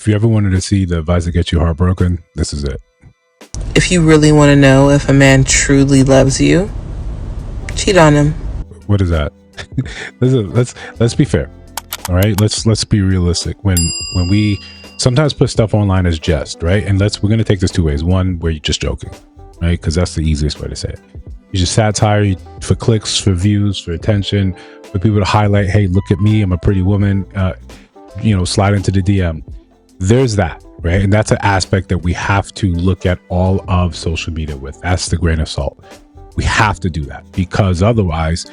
If you ever wanted to see the advice that gets you heartbroken, this is it. If you really want to know if a man truly loves you, cheat on him. What is that? Let's be fair. All right, let's be realistic. When we sometimes put stuff online as jest, right? And we're gonna take this two ways. One, where you're just joking, right? Because that's the easiest way to say it. You just satire for clicks, for views, for attention, for people to highlight, hey, look at me, I'm a pretty woman. Slide into the DM. There's that, right? And that's an aspect that we have to look at all of social media with. That's the grain of salt. We have to do that, because otherwise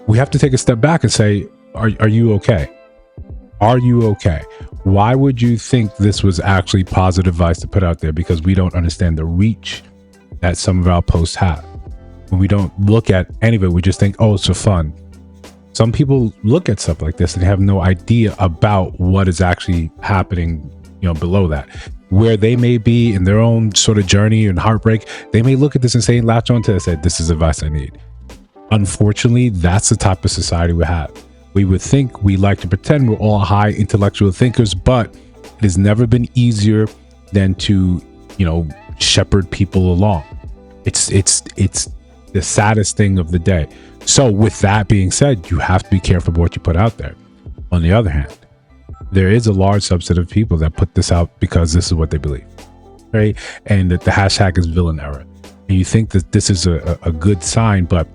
we have to take a step back and say, are you okay? Are you okay? Why would you think this was actually positive advice to put out there? Because we don't understand the reach that some of our posts have. When we don't look at any of it, we just think, oh, it's for fun. Some people look at stuff like this and have no idea about what is actually happening, below that, where they may be in their own sort of journey and heartbreak. They may look at this and say, latch onto it and say, this is advice I need. Unfortunately, that's the type of society we have. We would think we like to pretend we're all high intellectual thinkers, but it has never been easier than to, shepherd people along. It's the saddest thing of the day. So with that being said, you have to be careful about what you put out there. On the other hand, there is a large subset of people that put this out because this is what they believe, right? And that the hashtag is villain error. And you think that this is a good sign, but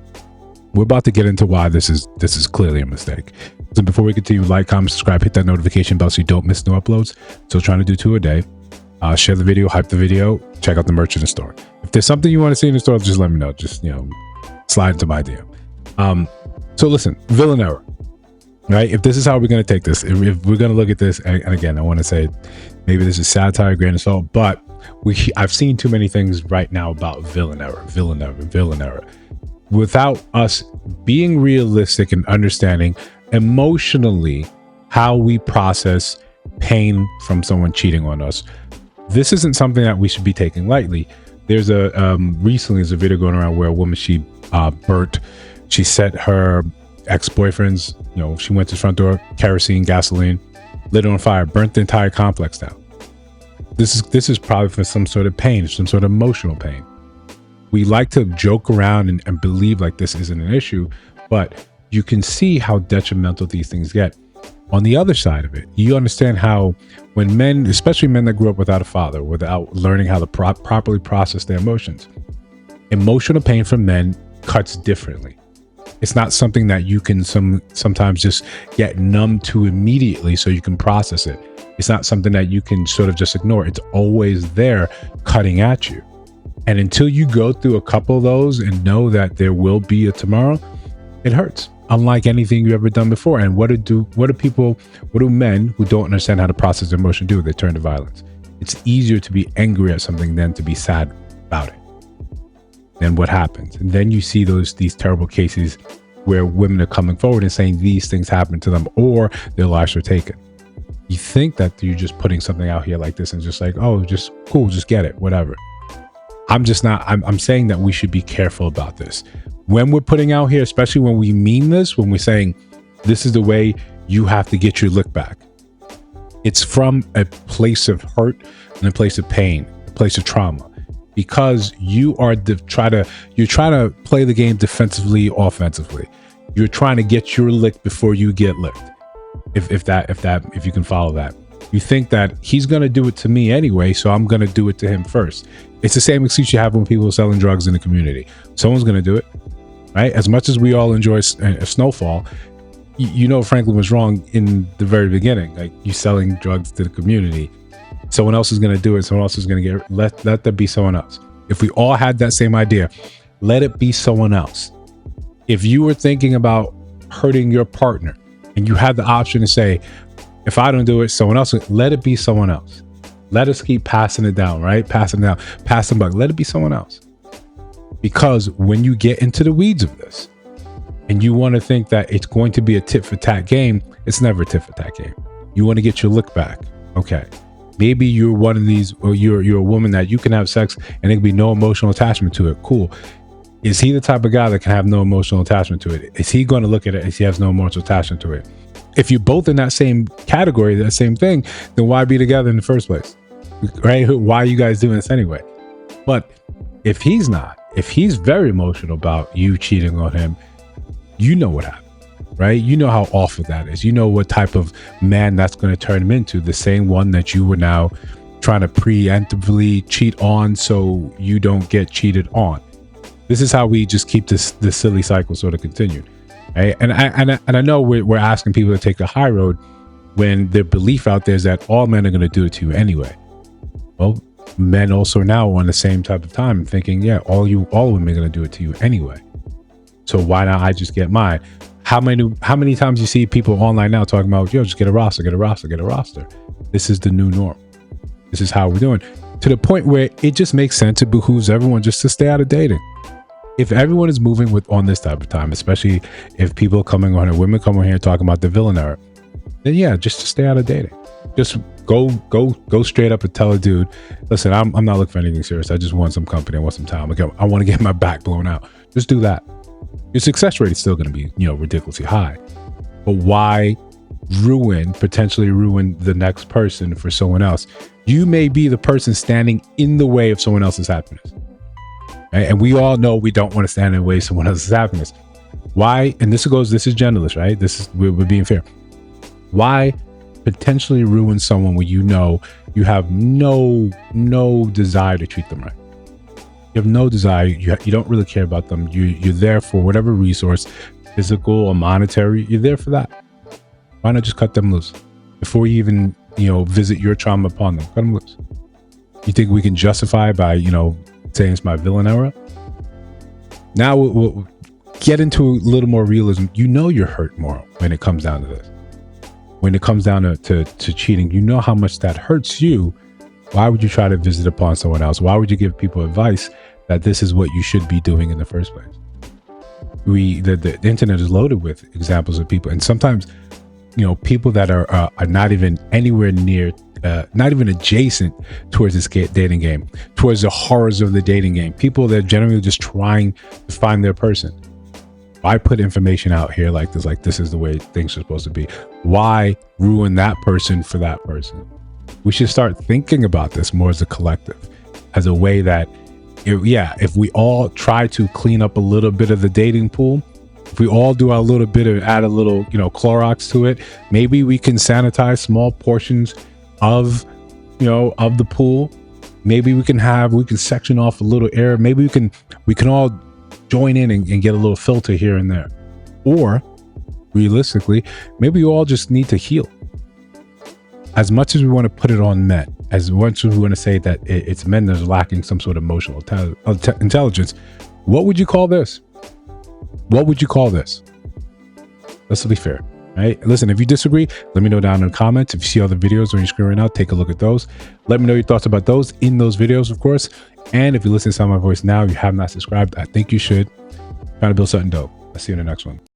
we're about to get into why this is clearly a mistake. So before we continue, like, comment, subscribe, hit that notification bell so you don't miss new uploads. Still trying to do 2 a day. Share the video, hype the video, check out the merch in the store. If there's something you want to see in the store, just let me know. Just, slide into my DM. So listen, villain error, right? If this is how we're going to take this, if we're going to look at this, and again, I want to say maybe this is satire, grain of salt, but I've seen too many things right now about villain error. Without us being realistic and understanding emotionally how we process pain from someone cheating on us, this isn't something that we should be taking lightly. There's recently there's a video going around where a woman, she set her ex-boyfriend's, she went to the front door, kerosene, gasoline, lit it on fire, burnt the entire complex down. This is probably for some sort of pain, some sort of emotional pain. We like to joke around and believe like this isn't an issue, but you can see how detrimental these things get. On the other side of it, you understand how when men, especially men that grew up without a father, without learning how to properly process their emotions, emotional pain from men cuts differently. It's not something that you can sometimes just get numb to immediately so you can process it. It's not something that you can sort of just ignore. It's always there cutting at you. And until you go through a couple of those and know that there will be a tomorrow, it hurts. Unlike anything you've ever done before. And what do men who don't understand how to process their emotion do? They turn to violence. It's easier to be angry at something than to be sad about it. Then what happens? And then you see these terrible cases where women are coming forward and saying these things happened to them or their lives were taken. You think that you're just putting something out here like this and just like, oh, just cool, just get it, whatever. I'm saying that we should be careful about this. When we're putting out here, especially when we mean this, when we're saying this is the way you have to get your lick back, it's from a place of hurt and a place of pain, a place of trauma, because you are trying to play the game defensively, offensively. You're trying to get your lick before you get licked. If you can follow that. You think that he's going to do it to me anyway, so I'm going to do it to him first. It's the same excuse you have when people are selling drugs in the community. Someone's going to do it, right? As much as we all enjoy a snowfall, Franklin was wrong in the very beginning. Like, you selling drugs to the community. Someone else is going to do it. Someone else is going to let that be someone else. If we all had that same idea, let it be someone else. If you were thinking about hurting your partner and you had the option to say, if I don't do it, someone else, let it be someone else. Let us keep passing it down, right? Passing down, passing back. Let it be someone else. Because when you get into the weeds of this and you want to think that it's going to be a tit for tat game, it's never a tit for tat game. You want to get your lick back. Okay. Maybe you're one of these, or you're a woman that you can have sex and there can be no emotional attachment to it. Cool. Is he the type of guy that can have no emotional attachment to it? Is he going to look at it as he has no emotional attachment to it? if you're both in that same category, that same thing, then why be together in the first place? Right? Why are you guys doing this anyway? But if he's not, if he's very emotional about you cheating on him, you know what happened, right? You know how awful that is. You know what type of man that's going to turn him into, the same one that you were now trying to preemptively cheat on so you don't get cheated on. This is how we just keep this silly cycle sort of continued. Right? And I know we're asking people to take the high road when the belief out there is that all men are going to do it to you anyway. Well, men also now are on the same type of time thinking, yeah, all women are going to do it to you anyway. So why not I just get mine? How many times you see people online now talking about, yo, just get a roster, get a roster, get a roster. This is the new norm. This is how we're doing, to the point where it just makes sense. It behooves everyone just to stay out of dating. If everyone is moving on this type of time, especially if people are coming on here, women come on here talking about the villain era, then yeah, just to stay out of dating. Just go straight up and tell a dude, listen, I'm not looking for anything serious. I just want some company. I want some time. I want to get my back blown out. Just do that. Your success rate is still going to be, ridiculously high. But why potentially ruin the next person for someone else? You may be the person standing in the way of someone else's happiness. Right? And we all know we don't want to stand in the way of someone else's happiness. Why? And this is genderless, right? We're being fair. Why potentially ruin someone when you have no desire to treat them right? You have no desire. You don't really care about them. You're there for whatever resource, physical or monetary. You're there for that. Why not just cut them loose before you even visit your trauma upon them? Cut them loose. You think we can justify by saying it's my villain era? Now we'll get into a little more realism. You're hurt more when it comes down to this. When it comes down to cheating, you know how much that hurts you. Why would you try to visit upon someone else? Why would you give people advice that this is what you should be doing in the first place? The internet is loaded with examples of people, and sometimes people that are not even anywhere near, not even adjacent towards this dating game, towards the horrors of the dating game. People that are generally just trying to find their person. Why put information out here like this is the way things are supposed to be? Why ruin that person for that person? We should start thinking about this more as a collective, as a way that, if we all try to clean up a little bit of the dating pool, if we all do our little bit of add a little, Clorox to it, maybe we can sanitize small portions of the pool. Maybe we can section off a little air. Maybe we can all join in and get a little filter here and there. Or realistically, maybe we all just need to heal. As much as we want to put it on men, as much as we want to say that it's men that are lacking some sort of emotional intelligence, what would you call this? What would you call this? Let's be fair, right? Listen, if you disagree, let me know down in the comments. If you see other videos on your screen right now, take a look at those. Let me know your thoughts about those in those videos, of course. And if you listen to some of my voice now, you have not subscribed, I think you should. Trying to build something dope. I'll see you in the next one.